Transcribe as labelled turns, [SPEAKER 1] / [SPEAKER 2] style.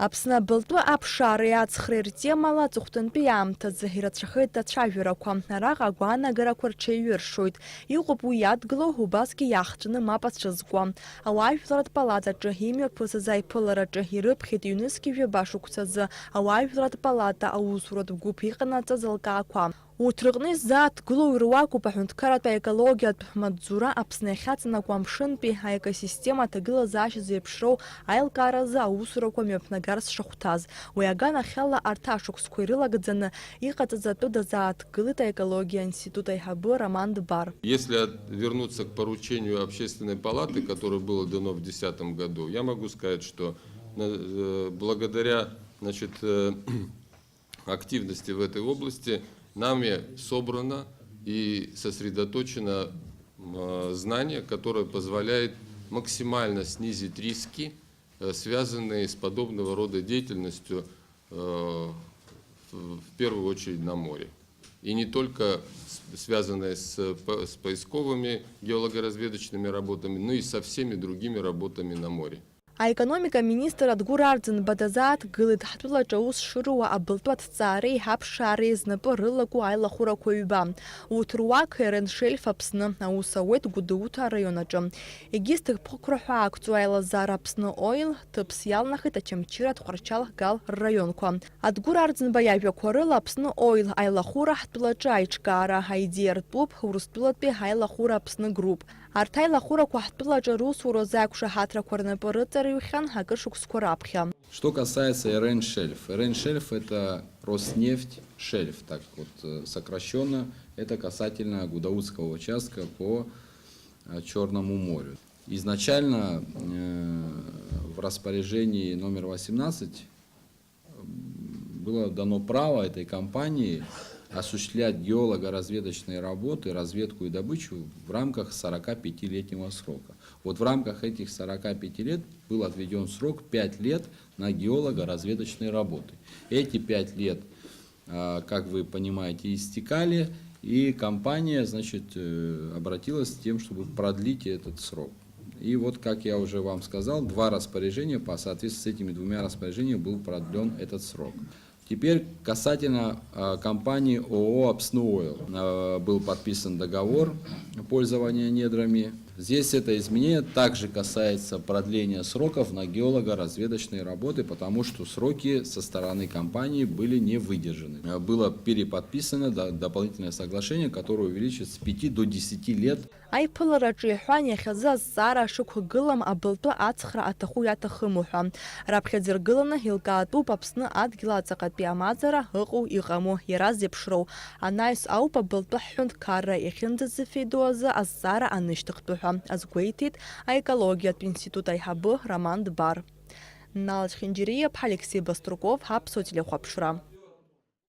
[SPEAKER 1] Аԥсны абылтәы аԥшаареи ацхреи ртемала аҵыхәтәантәи аамҭазы ирацәахеит ацәажәарақәа. Араҟа агәаанагарақәа рҽеиҩыршоит. Иҟоуп уи иадгыло, убасгьы иахҵәаны мап ацәызкуа. Ауаажәларатә палатаҿы имҩаԥысыз аиԥылараҿы ирыԥхьеит ҩнызқь ҩаба шықәсазы ауаажәларатә палата аусуратә гәыԥ иҟанаҵаз алкаақәа. Урҭ рыҟны изааҭгылоу ируакуп аҳәынҭқарратә аекологиатә маҵзура Аԥсны иахьаҵанакуа амшынтәи аекосистема аҭагылазаашьа зеиԥшроу аилкааразы аусурақәа мҩаԥнагарц шахәҭаз. Уи аганахьала арҭ ашықәсқәа ирылагӡаны иҟаҵаз атәы дазааҭгылеит аэкологиа институт аиҳабы Роман Дбар.
[SPEAKER 2] Если вернуться к поручению Общественной палаты, которое было дано в 2010 году, я могу сказать, что благодаря активности в этой области нами собрано и сосредоточено знание, которое позволяет максимально снизить риски, связанные с подобного рода деятельностью, в первую очередь на море. И не только связанные с поисковыми геологоразведочными работами, но и со всеми другими работами на море.
[SPEAKER 1] Аекономика министр Адгәыр Арӡынба дазааҭгылеит ҳтәылаҿы аус шыруа абылтәы аҭҵаареи ҳаԥшаареи знапы рылаку аилахәырақәа ҩба. Урҭ руак Ереншельф Аԥсны аус ауеит Гәдоуҭа араион аҿы. Егьыс ҭыԥқәак ҳәа аақәҵоу аилазара Аԥсны Оил ҭыԥс иалнахит Ачамчыра, Тҟәарчал, Гал рраионқәа. Адгәыр Арӡынба иажәақәа рыла Аԥсны Оил аилахәыра ҳтәылаҿы аиҿкаара аидеиа ртәуп Урыстәылатәи аилахәыра Аԥсны груп. Арҭ аилахәырақәа ҳтәылаҿы русуразы ақәшаҳаҭрақәа рнапы рыҵарыҩхьан акыр шықәсқәа раԥхьа.
[SPEAKER 3] Что касается Ереншельф. Ереншельф — это Роснефть шельф, так вот сокращенно. Это касательно Гудаутского участка по Черному морю. Изначально в распоряжении номер 18 было дано право этой компании осуществлять геолого-разведочные работы, разведку и добычу в рамках 45-летнего срока. Вот в рамках этих 45 лет был отведен срок 5 лет на геолого-разведочные работы. Эти 5 лет, как вы понимаете, истекали, и компания, обратилась с тем, чтобы продлить этот срок. И вот, как я уже вам сказал, 2 распоряжения, по соответствии с этими 2 распоряжениями был продлен этот срок. Теперь касательно компании ООО «Апснойл». Был подписан договор пользования недрами. Здесь это изменение также касается продления сроков на геолого-разведочные работы, потому что сроки со стороны компании были не выдержаны. Было переподписано дополнительное соглашение, которое увеличит с 5 до 10 лет.
[SPEAKER 1] Аиԥылараҿы иҳәан иахьазы азҵаара шықәгылам абылтәы ацхра аҭаху иаҭахыму ҳәа. Раԥхьаӡа иргыланы илкаатәуп Аԥсны адгьыл аҵаҟатәи амаӡара ыҟоу иҟаму, иара зеиԥшроу. Анаҩс ауп абылтәы ҳҳәынҭқарра иахьынӡазыфеидоу азы азҵаара анышьҭыхтәу ҳәа азгәеиҭеит аекологиатә институт аиҳабы Роман Дбар. Налаџь Хинџьериев, Алексей Баструков, Аԥсуа телехәаԥшра.